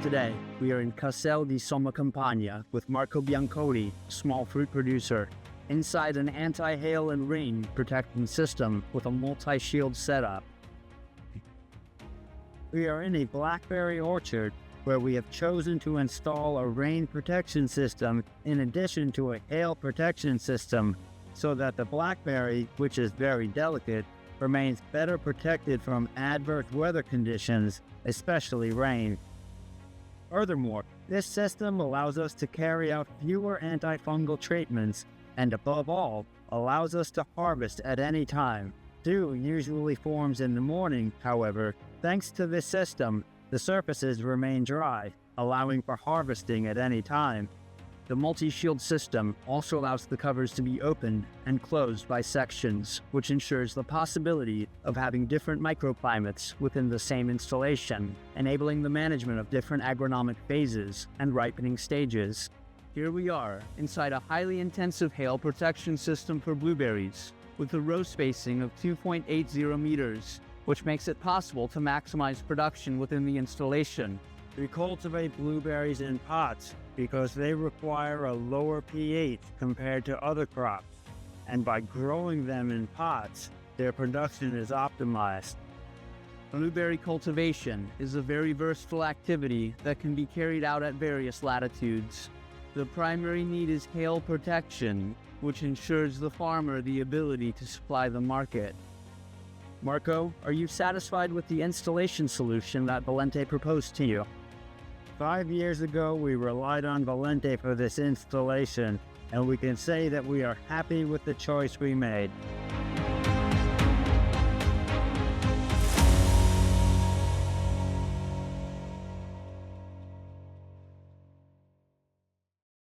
Today, we are in Caselle di Sommacampagna with Marco Bianconi, a small fruit producer, inside an anti-hail and rain protecting system with a multi-shield setup. We are in a blackberry orchard where we have chosen to install a rain protection system in addition to a hail protection system so that the blackberry, which is very delicate, remains better protected from adverse weather conditions, especially rain. Furthermore, this system allows us to carry out fewer antifungal treatments and, above all, allows us to harvest at any time. Dew usually forms in the morning, however. Thanks to this system, the surfaces remain dry, allowing for harvesting at any time. The multi-shield system also allows the covers to be opened and closed by sections, which ensures the possibility of having different microclimates within the same installation, enabling the management of different agronomic phases and ripening stages. Here we are, inside a highly intensive hail protection system for blueberries, with a row spacing of 2.80 meters, which makes it possible to maximize production within the installation. We cultivate blueberries in pots because they require a lower pH compared to other crops, and by growing them in pots, their production is optimized. Blueberry cultivation is a very versatile activity that can be carried out at various latitudes. The primary need is hail protection, which ensures the farmer the ability to supply the market. Marco, are you satisfied with the installation solution that Valente proposed to you? 5 years ago, we relied on Valente for this installation, and we can say that we are happy with the choice we made.